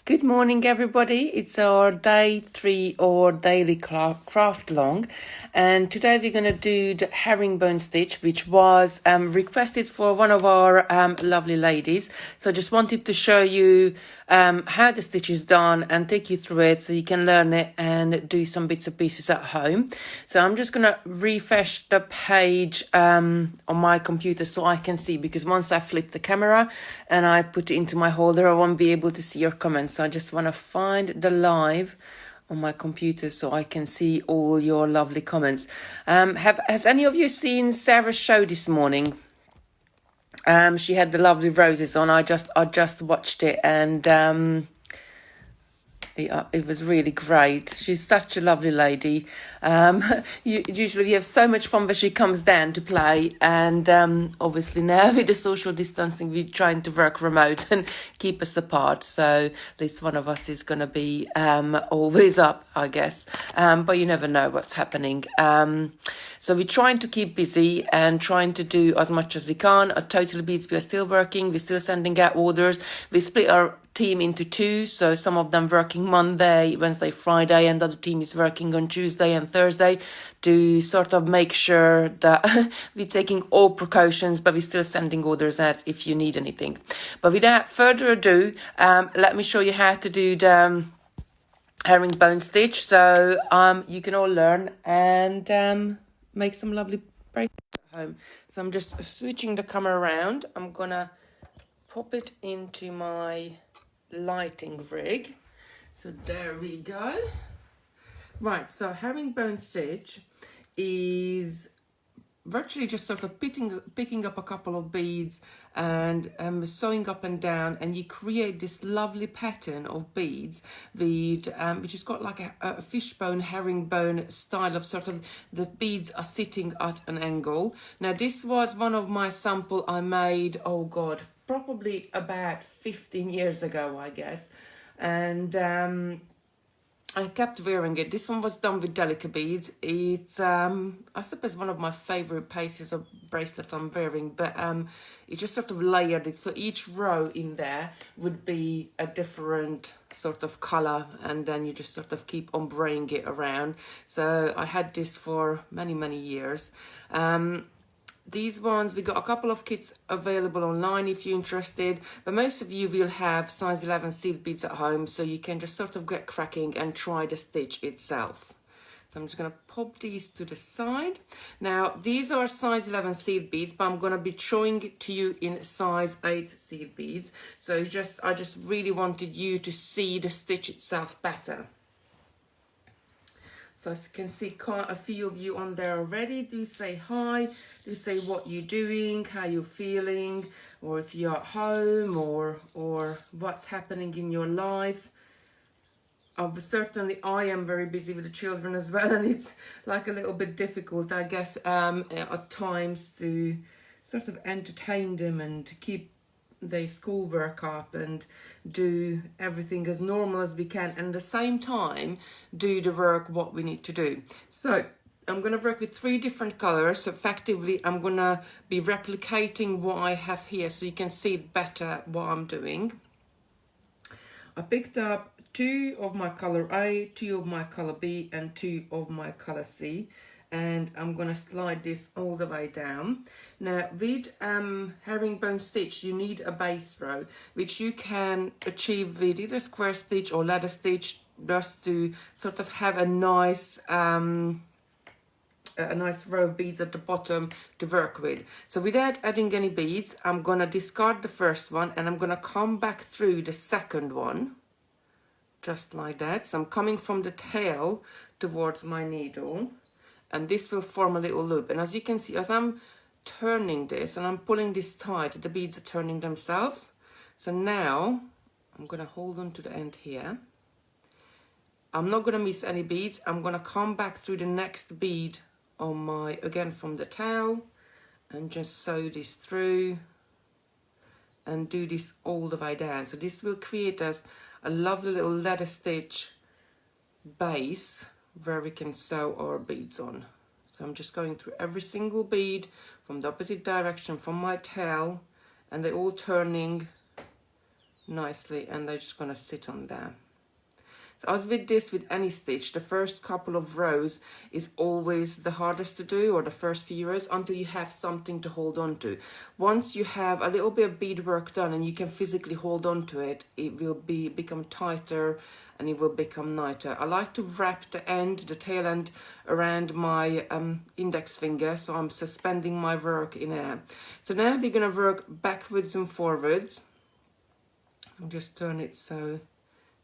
Good morning, everybody. It's our day 3 or daily craft long, and today we're going to do the herringbone stitch, which was requested for one of our lovely ladies. So I just wanted to show you how the stitch is done and take you through it so you can learn it and do some bits and pieces at home. So I'm just going to refresh the page on my computer so I can see, because once I flip the camera and I put it into my holder, I won't be able to see your comments. So I just want to find the live on my computer so I can see all your lovely comments. Has any of you seen Sarah's show this morning? She had the lovely roses on. I just watched it, and yeah, it was really great. She's such a lovely lady. Usually we have so much fun when she comes down to play, and obviously now with the social distancing, we're trying to work remote and keep us apart. So at least one of us is going to be always up, I guess. But you never know what's happening. So we're trying to keep busy and trying to do as much as we can. At Totally Beads, we are still working. We're still sending out orders. We split our team into two, so some of them working Monday, Wednesday, Friday, and the other team is working on Tuesday and Thursday to sort of make sure that we're taking all precautions, but we're still sending orders out if you need anything. But without further ado, let me show you how to do the herringbone stitch, so you can all learn and make some lovely bracelets at home. So I'm just switching the camera around. I'm gonna pop it into my lighting rig. So there we go. Right, so herringbone stitch is virtually just sort of picking up a couple of beads and sewing up and down, and you create this lovely pattern of beads with which has got like a fishbone herringbone style of sort of the beads are sitting at an angle. Now this was one of my sample I made, oh god, probably about 15 years ago, I guess, and I kept wearing it. This one was done with delicate beads. It's I suppose one of my favorite pieces of bracelet I'm wearing, but it just sort of layered it, so each row in there would be a different sort of color, and then you just sort of keep on braiding it around. So I had this for many years. These ones, we got a couple of kits available online if you're interested, but most of you will have size 11 seed beads at home, so you can just sort of get cracking and try the stitch itself. So I'm just going to pop these to the side. Now, these are size 11 seed beads, but I'm going to be showing it to you in size 8 seed beads. So I just really wanted you to see the stitch itself better. So as you can see, quite a few of you on there already. Do say hi, do say what you're doing, how you're feeling, or if you're at home, or what's happening in your life. Certainly I am very busy with the children as well, and it's like a little bit difficult, I guess, at times to sort of entertain them and to keep their schoolwork up and do everything as normal as we can, and at the same time do the work what we need to do. So I'm going to work with 3 different colors. So effectively I'm going to be replicating what I have here so you can see better what I'm doing. I picked up 2 of my color A, 2 of my color B, and 2 of my color C, and I'm going to slide this all the way down. Now with herringbone stitch you need a base row, which you can achieve with either square stitch or ladder stitch, just to sort of have a nice row of beads at the bottom to work with. So without adding any beads, I'm going to discard the first one and I'm going to come back through the second one, just like that. So I'm coming from the tail towards my needle, and this will form a little loop. And as you can see, as I'm turning this and I'm pulling this tight, the beads are turning themselves. So now I'm going to hold on to the end here. I'm not going to miss any beads. I'm going to come back through the next bead on my, again from the tail, and just sew this through and do this all the way down. So this will create us a lovely little ladder stitch base where we can sew our beads on. So I'm just going through every single bead from the opposite direction from my tail, and they're all turning nicely, and they're just going to sit on there. So as with this, with any stitch, the first couple of rows is always the hardest to do, or the first few rows, until you have something to hold on to. Once you have a little bit of beadwork done and you can physically hold on to it, it will become tighter and it will become nicer. I like to wrap the tail end around my index finger, so I'm suspending my work in air. So now we're going to work backwards and forwards. I'll just turn it so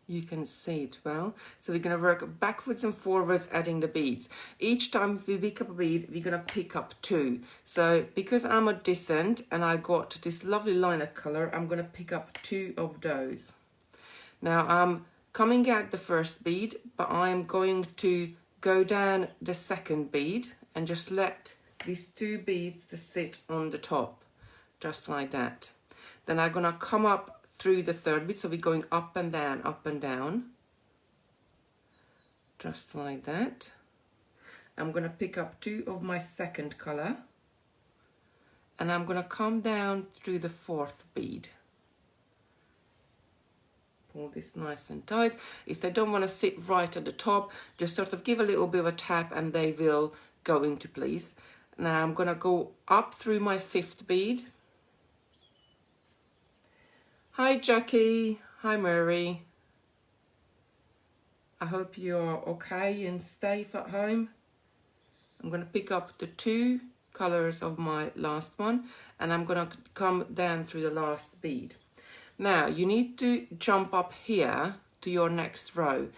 you can see it well. So we're going to work backwards and forwards, adding the beads. Each time we pick up a bead, we're going to pick up 2. So because I'm at this end and I got this lovely lilac color, I'm going to pick up 2 of those. Now I'm coming out the first bead, but I'm going to go down the second bead and just let these 2 beads to sit on the top, just like that. Then I'm going to come up through the third bead, so we're going up and down, just like that. I'm going to pick up 2 of my second color, and I'm going to come down through the 4th bead. Pull this nice and tight. If they don't want to sit right at the top, just sort of give a little bit of a tap and they will go into place. Now I'm going to go up through my 5th bead. Hi Jackie, hi Mary. I hope you're okay and safe at home. I'm going to pick up the 2 colors of my last one, and I'm going to come down through the last bead. Now you need to jump up here to your next row.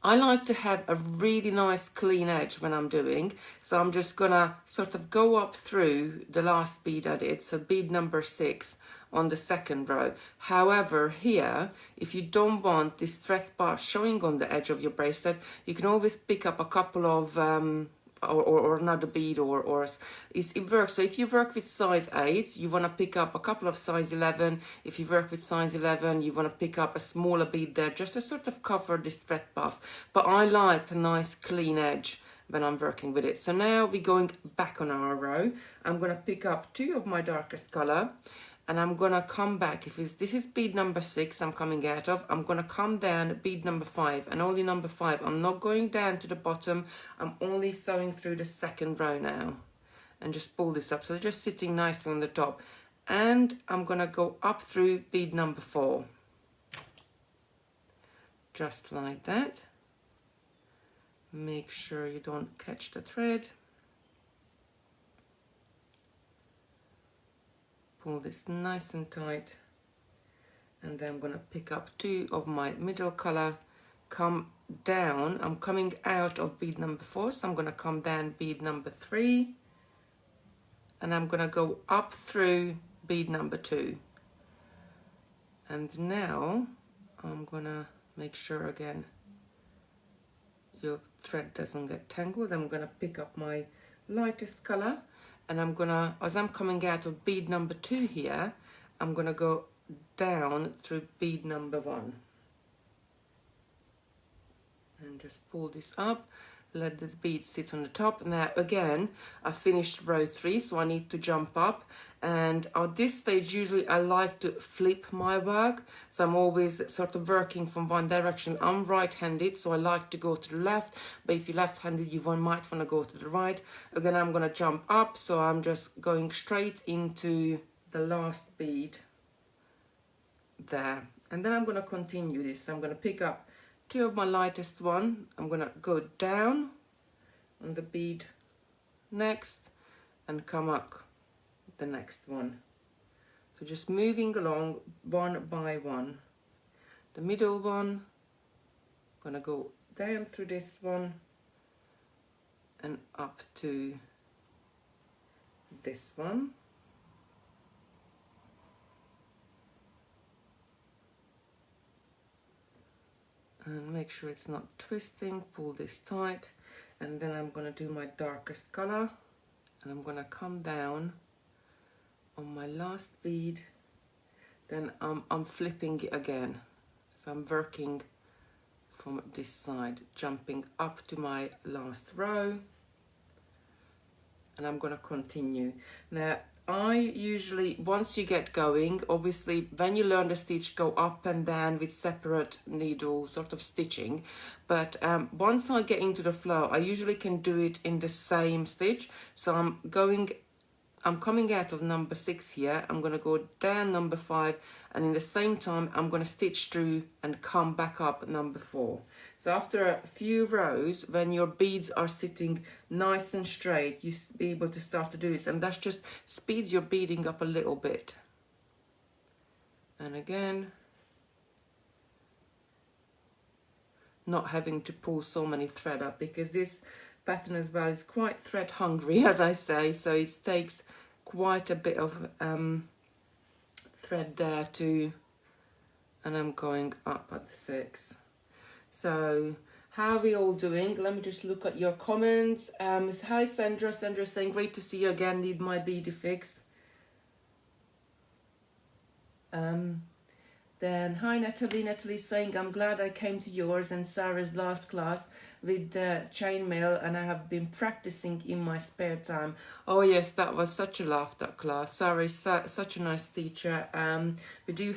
I like to have a really nice clean edge when I'm doing, so I'm just gonna sort of go up through the last bead I did, so bead number 6 on the second row. However, here, if you don't want this thread bar showing on the edge of your bracelet, you can always pick up a couple of or another bead, or it works. So if you work with size 8, you want to pick up a couple of size 11. If you work with size 11, you want to pick up a smaller bead there, just to sort of cover this thread buff. But I like a nice clean edge when I'm working with it. So now we're going back on our row. I'm going to pick up 2 of my darkest color, and I'm going to come back. This is bead number 6 I'm coming out of, I'm going to come down bead number 5, and only number 5. I'm not going down to the bottom, I'm only sewing through the second row now, and just pull this up. So they're just sitting nicely on the top, and I'm going to go up through bead number 4, just like that. Make sure you don't catch the thread. Pull this nice and tight, and then I'm going to pick up 2 of my middle color, come down. I'm coming out of bead number 4, so I'm going to come down bead number 3, and I'm going to go up through bead number 2. And now I'm going to make sure again your thread doesn't get tangled. I'm going to pick up my lightest color, and I'm gonna, as I'm coming out of bead number 2 here, I'm gonna go down through bead number 1 and just pull this up, let this bead sit on the top. Now again, I finished row 3, so I need to jump up, and at this stage usually I like to flip my work, so I'm always sort of working from one direction. I'm right-handed, so I like to go to the left, but if you're left-handed, you might want to go to the right. Again, I'm going to jump up, so I'm just going straight into the last bead there, and then I'm going to continue this. So I'm going to pick up 2 of my lightest one, I'm going to go down on the bead next and come up the next one. So just moving along one by one. The middle one, I'm going to go down through this one and up to this one. And make sure it's not twisting, pull this tight, and then I'm going to do my darkest color, and I'm going to come down on my last bead, then I'm flipping it again, so I'm working from this side, jumping up to my last row, and I'm going to continue. Now I usually, once you get going, obviously when you learn the stitch, go up and down with separate needle sort of stitching. But once I get into the flow, I usually can do it in the same stitch. So I'm coming out of number 6 here. I'm going to go down number 5, and in the same time I'm going to stitch through and come back up number 4. So after a few rows, when your beads are sitting nice and straight, you'll be able to start to do this, and that just speeds your beading up a little bit. And again, not having to pull so many thread up, because this pattern as well is quite thread hungry, as I say, so it takes quite a bit of thread there too. And I'm going up at the 6. So how are we all doing? Let me just look at your comments. Hi Sandra. Sandra saying great to see you again, need my beady fix. Then hi Natalie. Natalie saying I'm glad I came to yours and Sarah's last class with chainmail, and I have been practicing in my spare time. Oh yes, that was such a laugh, that class. Sarah is such a nice teacher. We do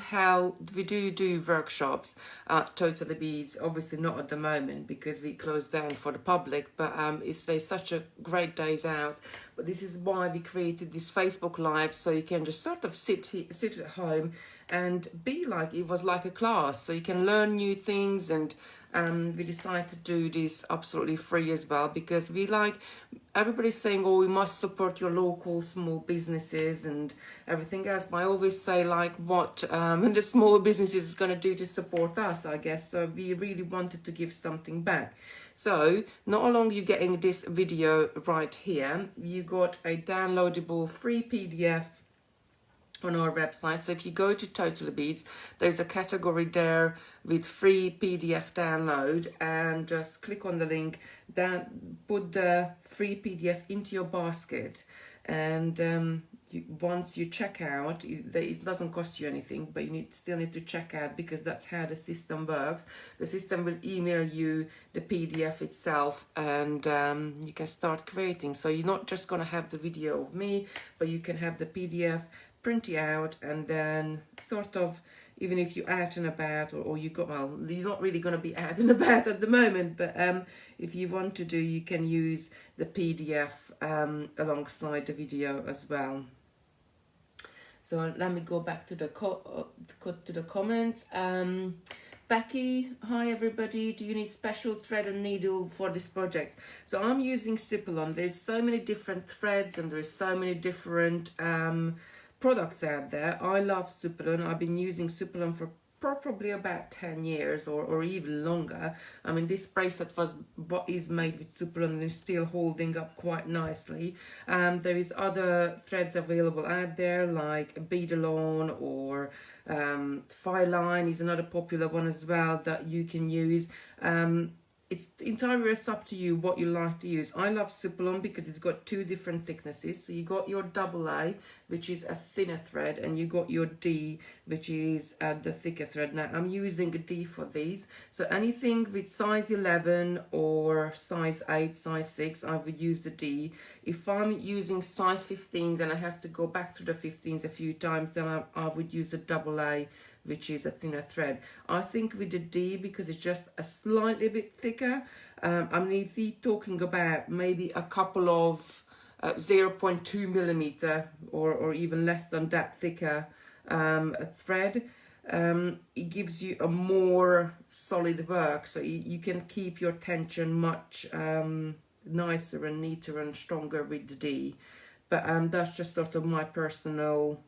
workshops at Totally Beads, obviously not at the moment because we closed down for the public, but they're such a great days out. But this is why we created this Facebook Live, so you can just sort of sit at home and be like, it was like a class, so you can learn new things. And we decided to do this absolutely free as well, because we like, everybody's saying, oh, we must support your local small businesses and everything else, but I always say, like, what the small businesses is going to do to support us, I guess. So we really wanted to give something back. So not only you getting this video right here, you got a downloadable free PDF on our website. So if you go to Totally Beads, there's a category there with free PDF download, and just click on the link, put the free PDF into your basket, and once you check out, it doesn't cost you anything, but you still need to check out, because that's how the system works. The system will email you the PDF itself, and you can start creating. So you're not just going to have the video of me, but you can have the PDF, print it out, and then sort of, even if you're out and about, or you got, well, you're not really going to be out and about at the moment, but if you want to do, you can use the PDF alongside the video as well. So let me go back to the comments. Becky, hi everybody. Do you need special thread and needle for this project? So I'm using Cipolon. There's so many different threads, and there's so many different products out there. I love Cipolon. I've been using Cipolon for probably about 10 years or even longer. I mean, this bracelet is made with Cipolon and is still holding up quite nicely. There is other threads available out there, like Beadalone, or Filine is another popular one as well that you can use. It's entirely up to you what you like to use. I love Cipolon because it's got 2 different thicknesses. So you got your AA, which is a thinner thread, and you got your D, which is the thicker thread. Now I'm using a D for these. So anything with size 11 or size 8, size 6, I would use the D. If I'm using size 15s and I have to go back to the 15s a few times, then I would use a AA, which is a thinner thread. I think with the D, because it's just a slightly bit thicker, I'm really talking about maybe a couple of 0.2 millimeter or even less than that thicker thread. It gives you a more solid work, so you can keep your tension much nicer and neater and stronger with the D. But that's just sort of my personal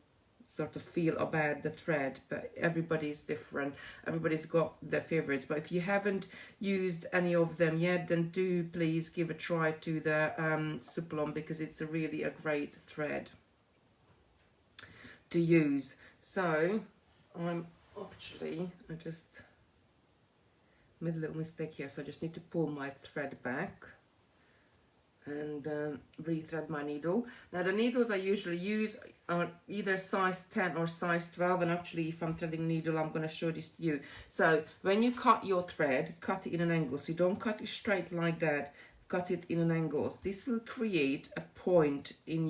sort of feel about the thread, but everybody's different. Everybody's got their favorites. But if you haven't used any of them yet, then do please give a try to the Cipolon, because it's really a great thread to use. So I just made a little mistake here, so I just need to pull my thread back and rethread my needle. Now the needles I usually use are either size 10 or size 12, and actually if I'm threading needle, I'm going to show this to you. So when you cut your thread, cut it in an angle, so you don't cut it straight like that, cut it in an angle. This will create a point in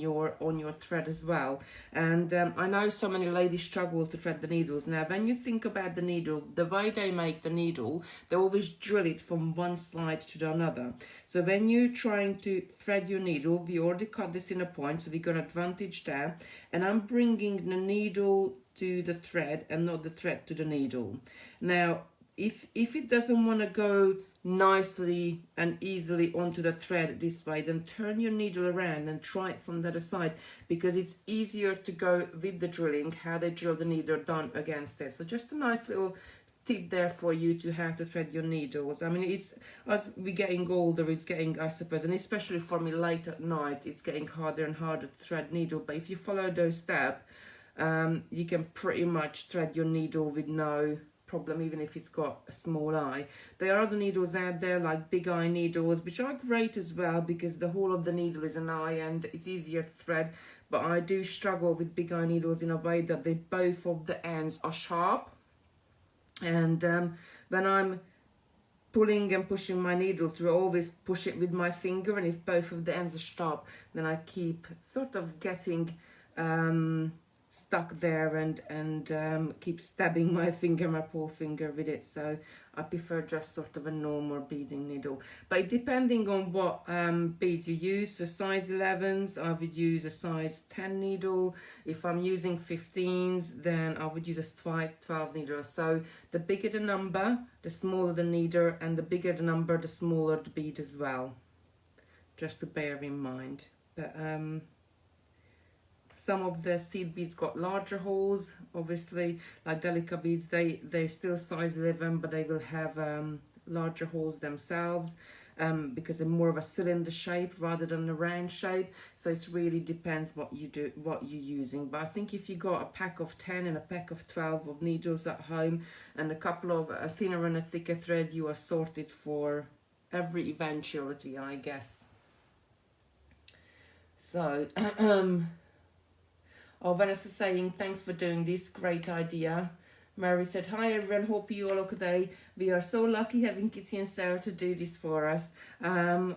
on your thread as well. And I know so many ladies struggle to thread the needles. Now, when you think about the needle, the way they make the needle, they always drill it from one side to the another. So when you're trying to thread your needle, we already cut this in a point, so we got an advantage there. And I'm bringing the needle to the thread and not the thread to the needle. Now, if it doesn't want to go nicely and easily onto the thread this way, then turn your needle around and try it from the other side, because it's easier to go with the drilling, how they drill the needle down against it. So just a nice little tip there for you to how to thread your needles. I mean, it's as we're getting older, it's getting, I suppose, and especially for me late at night, it's getting harder and harder to thread needle. But if you follow those steps, you can pretty much thread your needle with no problem, even if it's got a small eye. There are other needles out there like big eye needles, which are great as well, because the whole of the needle is an eye and it's easier to thread. But I do struggle with big eye needles in a way that they both of the ends are sharp, and when I'm pulling and pushing my needle through, I always push it with my finger, and if both of the ends are sharp, then I keep sort of getting stuck there and keep stabbing my finger, my forefinger with it. So I prefer just sort of a normal beading needle. But depending on what beads you use, so size 11s, I would use a size 10 needle. If I'm using 15s, then I would use a 12 needle. So the bigger the number, the smaller the needle, and the bigger the number, the smaller the bead as well. Just to bear in mind. But some of the seed beads got larger holes, obviously, like Delica beads, they still size 11, but they will have larger holes themselves, because they're more of a cylinder shape rather than a round shape. So it really depends what you're using. But I think if you got a pack of 10 and a pack of 12 of needles at home, and a couple of a thinner and a thicker thread, you are sorted for every eventuality, I guess. So oh, Vanessa saying, thanks for doing this, great idea. Mary said, hi everyone, hope you all okay. We are so lucky having Kitty and Sarah to do this for us. I'm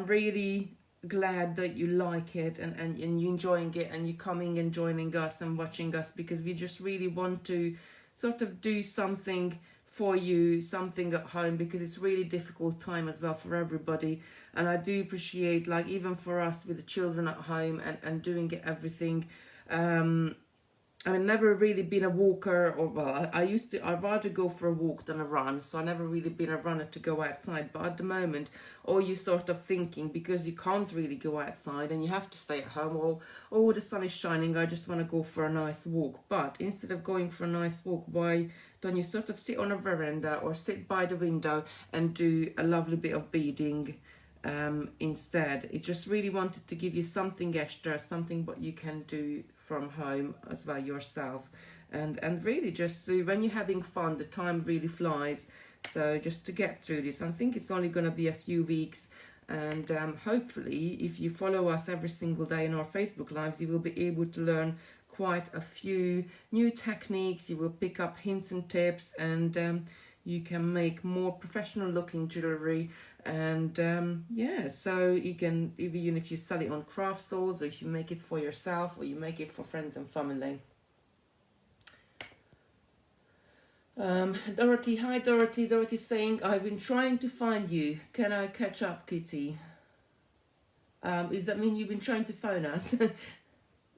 really glad that you like it and you're enjoying it, and you're coming and joining us and watching us, because we just really want to sort of do something for you, something at home, because it's really difficult time as well for everybody. And I do appreciate, like, even for us with the children at home and doing it everything. I've never really been a walker, or well, I'd rather go for a walk than a run, so I've never really been a runner to go outside. But at the moment, all you sort of thinking, because you can't really go outside and you have to stay at home, or oh, the sun is shining, I just want to go for a nice walk. But instead of going for a nice walk, why don't you sort of sit on a veranda or sit by the window and do a lovely bit of beading instead? It just really wanted to give you something extra, something what you can do from home as well yourself, and really just so when you're having fun, the time really flies. So just to get through this, I think it's only going to be a few weeks, and hopefully if you follow us every single day in our Facebook lives, you will be able to learn quite a few new techniques. You will pick up hints and tips, and you can make more professional looking jewelry. And yeah, so you can, even if you sell it on craft stores, or if you make it for yourself, or you make it for friends and family. Dorothy, hi Dorothy. Dorothy's saying, I've been trying to find you. Can I catch up, Kitty? Does that mean you've been trying to phone us?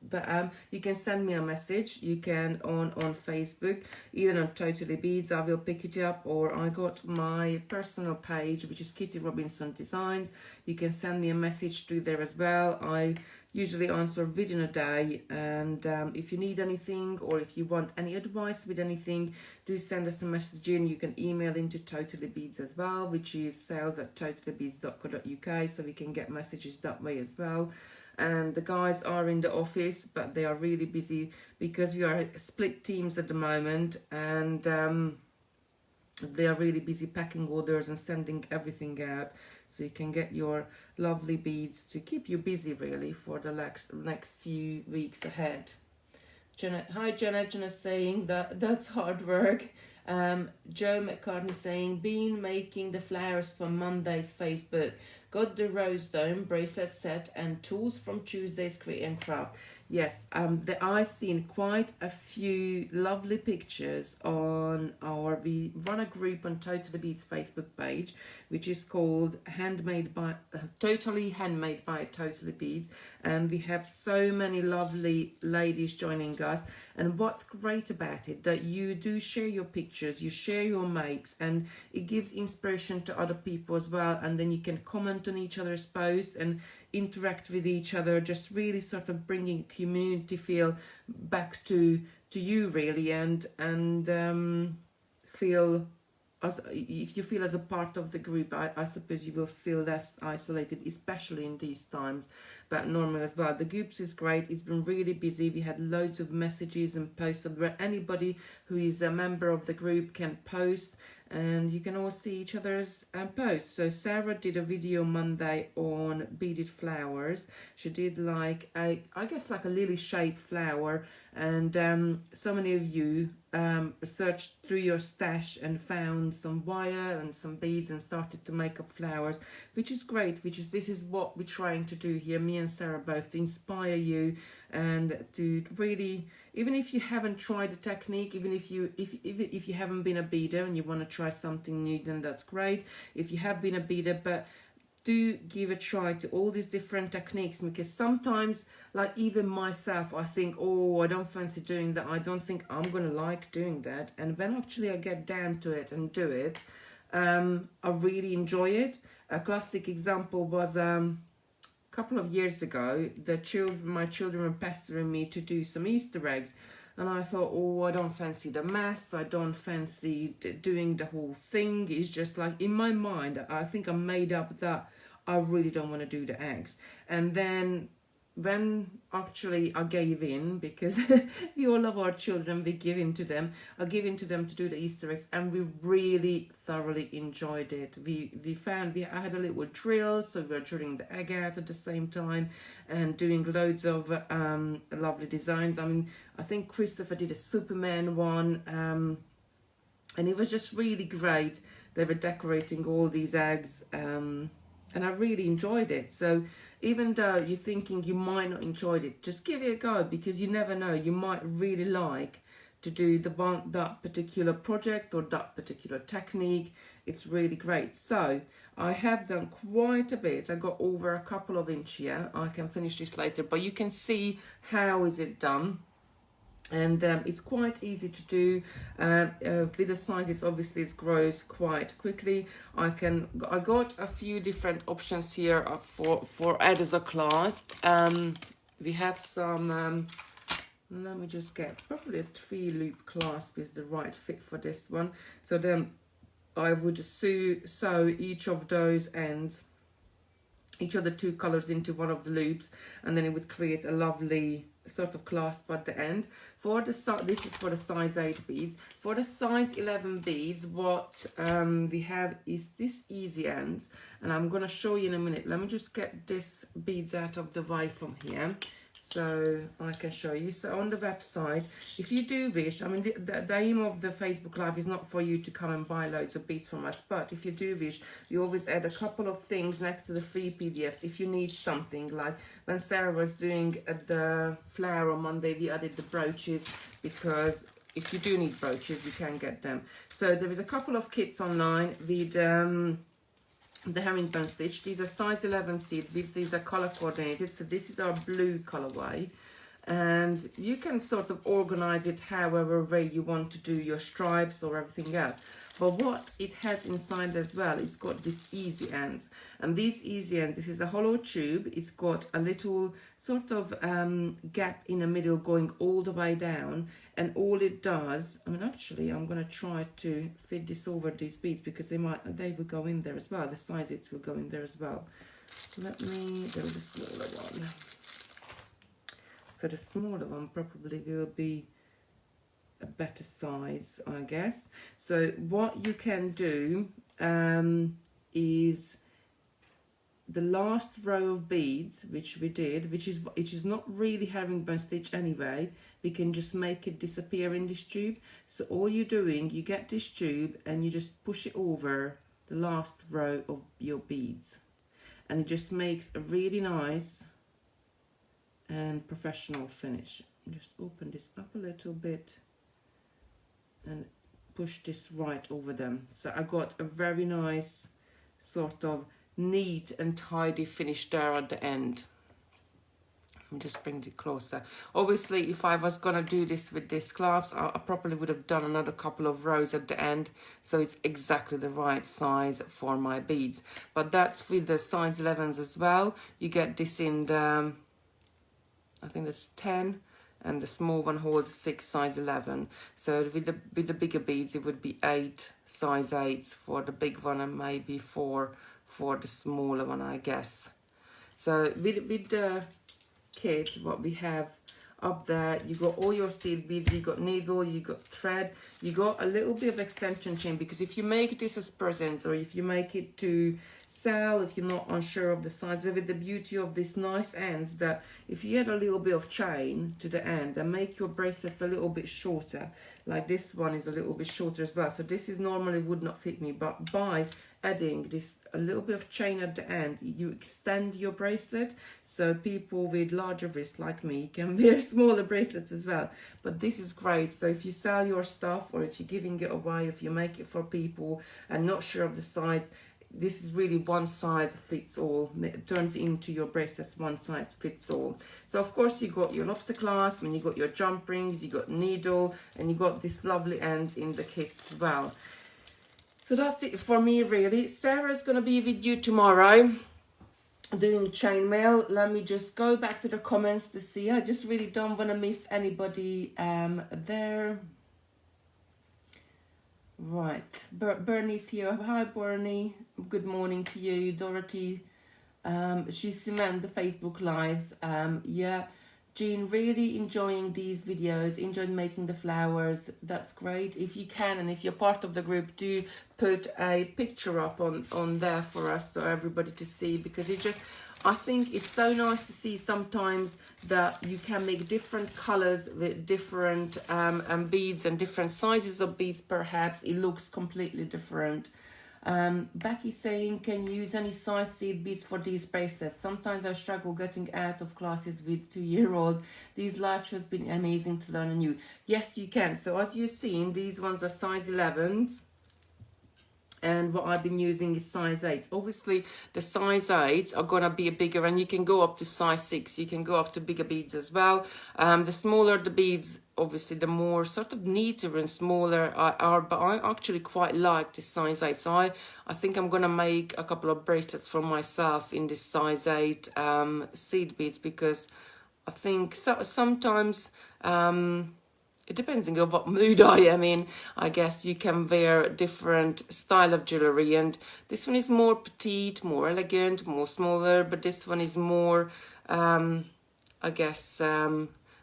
But you can send me a message. You can on Facebook, either on Totally Beads, I will pick it up, or I got my personal page, which is Kitty Robinson Designs. You can send me a message through there as well. I usually answer within a day, and if you need anything, or if you want any advice with anything, do send us a message in. You can email into Totally Beads as well, which is sales@totallybeads.co.uk, so we can get messages that way as well. And the guys are in the office, but they are really busy because we are split teams at the moment, and they are really busy packing orders and sending everything out, so you can get your lovely beads to keep you busy really for the next few weeks ahead. Jenna, hi Jenna. Jenna saying that's hard work. Joe McCartney saying, been making the flowers for Monday's Facebook. got the rose dome bracelet set and tools from Tuesday's Create and Craft. Yes, I've seen quite a few lovely pictures on we run a group on Totally Beads Facebook page, which is called Totally Handmade by Totally Beads, and we have so many lovely ladies joining us. And what's great about it, that you do share your pictures, you share your makes, and it gives inspiration to other people as well, and then you can comment on each other's posts and interact with each other, just really sort of bringing community feel back to you really, and feel as if you feel as a part of the group, I suppose you will feel less isolated, especially in these times, but normal as well. The groups is great. It's been really busy. We had loads of messages and posts where anybody who is a member of the group can post, and you can all see each other's posts. So Sarah did a video Monday on beaded flowers. She did like I guess like a lily shaped flower, and so many of you searched through your stash and found some wire and some beads and started to make up flowers, which is great. This is what we're trying to do here, me and Sarah both, to inspire you and to really, even if you haven't tried the technique, even if you haven't been a beader and you want to try something new, then that's great. If you have been a beader, but do give a try to all these different techniques, because sometimes, like even myself, I think, oh, I don't fancy doing that, I don't think I'm gonna like doing that, and when actually I get down to it and do it, I really enjoy it. A classic example was couple of years ago, my children were pestering me to do some Easter eggs, and I thought, oh, I don't fancy the mess, I don't fancy doing the whole thing. It's just like, in my mind, I think I made up that I really don't want to do the eggs. And then when actually I gave in, because we all love our children, we give in to them. I give in to them to do the Easter eggs, and we really thoroughly enjoyed it. I had a little drill, so we were drilling the egg out at the same time and doing loads of lovely designs. I mean, I think Christopher did a Superman one, and it was just really great. They were decorating all these eggs, and I really enjoyed it. So even though you're thinking you might not enjoy it, just give it a go, because you never know, you might really like to do that particular project or that particular technique. It's really great. So I have done quite a bit. I got over a couple of inches here. I can finish this later, but you can see how is it done. And it's quite easy to do. With the size, it grows quite quickly. I got a few different options here for add as a clasp. We have some. Let me just get, probably a 3-loop clasp is the right fit for this one. So then I would sew each of those ends, each of the 2 colors, into one of the loops, and then it would create a lovely sort of clasp at the end. For the this is for the size 8 beads. For the size 11 beads, what we have is this easy ends, and I'm going to show you in a minute. Let me just get this beads out of the way from here so I can show you. So on the website, if you do wish, I mean, the aim of the Facebook Live is not for you to come and buy loads of beads from us, but if you do wish, we always add a couple of things next to the free PDFs if you need something. Like when Sarah was doing the flower on Monday, we added the brooches, because if you do need brooches, you can get them. So there is a couple of kits online with the Herringbone Stitch. These are size 11 seed beads. These are color coordinated. So this is our blue colorway, and you can sort of organize it however way you want to do your stripes or everything else. But what it has inside as well, it's got these easy ends, and these easy ends, this is a hollow tube. It's got a little sort of gap in the middle going all the way down, and all it does, I mean, actually I'm going to try to fit this over these beads, because they will go in there as well. The size it will go in there as well. Let me do the smaller one. So the smaller one probably will be a better size, I guess. So what you can do is the last row of beads, which we did, which is not really herringbone stitch anyway, we can just make it disappear in this tube. So all you're doing, you get this tube and you just push it over the last row of your beads, and it just makes a really nice and professional finish. Just open this up a little bit and push this right over them. So I got a very nice sort of neat and tidy finish there at the end. I'm just bring it closer. Obviously, if I was gonna do this with these clasps, I probably would have done another couple of rows at the end, so it's exactly the right size for my beads. But that's with the size 11s as well. You get this in the, I think that's 10, and the small one holds 6, size 11. So with the bigger beads, it would be 8, size 8s for the big one, and maybe 4 for the smaller one, I guess. So with the kit, what we have up there, you got all your seed beads, you got needle, you got thread, you got a little bit of extension chain, because if you make this as presents, or if you make it to sell, if you're not unsure of the size of it, the beauty of these nice ends, that if you add a little bit of chain to the end and make your bracelets a little bit shorter, like this one is a little bit shorter as well, so this is normally would not fit me, but by adding this a little bit of chain at the end, you extend your bracelet, so people with larger wrists like me can wear smaller bracelets as well. But this is great, so if you sell your stuff, or if you're giving it away, if you make it for people and not sure of the size, this is really one size fits all. It turns into your bracelets one size fits all. So of course you got your lobster clasp, and you got your jump rings, you got needle, and you got these lovely ends in the kits as well. So that's it for me, really. Sarah's going to be with you tomorrow doing chainmail. Let me just go back to the comments to see. I just really don't want to miss anybody there. Right. Bernie's here. Hi, Bernie. Good morning to you. Dorothy. She's in the Facebook Lives. Yeah. Jean, really enjoying these videos, enjoying making the flowers. That's great. If you can, and if you're part of the group, do put a picture up on there for us, so everybody to see, because it just, I think it's so nice to see sometimes that you can make different colors with different beads and different sizes of beads. Perhaps it looks completely different. Becky saying, can you use any size seed beads for these bracelets? Sometimes I struggle getting out of classes with 2-year-old. These live shows been amazing to learn anew. Yes, you can. So as you've seen, these ones are size 11s. And what I've been using is size 8. Obviously, the size 8s are going to be bigger, and you can go up to size 6. You can go up to bigger beads as well. The smaller the beads, obviously, the more sort of neater and smaller are. But I actually quite like this size 8. So I think I'm going to make a couple of bracelets for myself in this size 8 seed beads, because I think sometimes... it depends on what mood I am in. I guess you can wear different style of jewelry, and this one is more petite, more elegant, more smaller, but this one is more, I guess,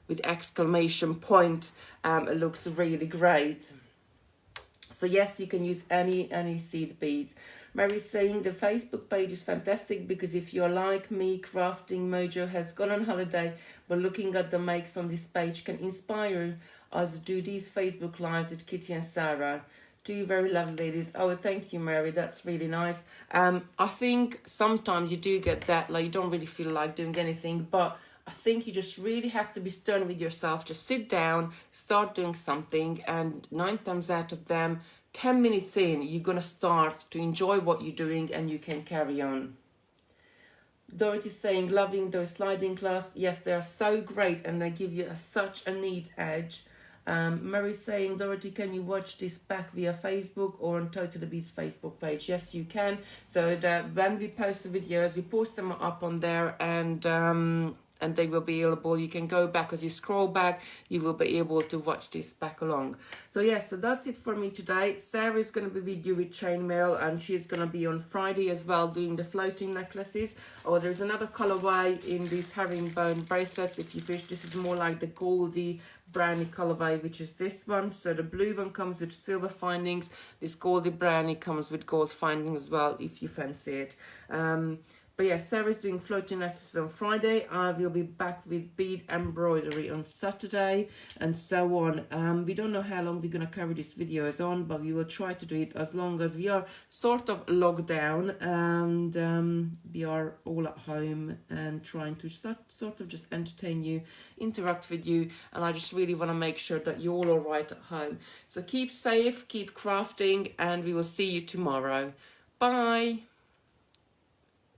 with exclamation point. It looks really great. So yes, you can use any seed beads. Mary's saying the Facebook page is fantastic, because if you're like me, Crafting Mojo has gone on holiday, but looking at the makes on this page can inspire us to do these Facebook Lives with Kitty and Sarah. Two very lovely ladies. Oh, thank you, Mary. That's really nice. I think sometimes you do get that, like you don't really feel like doing anything, but I think you just really have to be stern with yourself. Just sit down, start doing something, and 9 times out of them, 10 minutes in, you're going to start to enjoy what you're doing, and you can carry on. Dorothy's saying, loving those sliding clasps. Yes, they are so great, and they give you such a neat edge. Mary's saying, Dorothy, can you watch this back via Facebook or on Totally Beats Facebook page? Yes, you can. So that when we post the videos, we post them up on there, and they will be available. You can go back, as you scroll back, you will be able to watch this back along. So yes, so that's it for me today. Sarah is going to be with you with chainmail, and she's going to be on Friday as well doing the floating necklaces. Oh, there's another colorway in these herringbone bracelets. If you wish, this is more like the goldy brownie colorway, which is this one. So the blue one comes with silver findings. This goldy brownie comes with gold findings as well, if you fancy it. But yeah, Sarah's doing floating lattices on Friday. I will be back with bead embroidery on Saturday, and so on. We don't know how long we're going to carry this videos on, but we will try to do it as long as we are sort of locked down, and we are all at home and trying to sort of just entertain you, interact with you, and I just really want to make sure that you're all right at home. So keep safe, keep crafting, and we will see you tomorrow. Bye.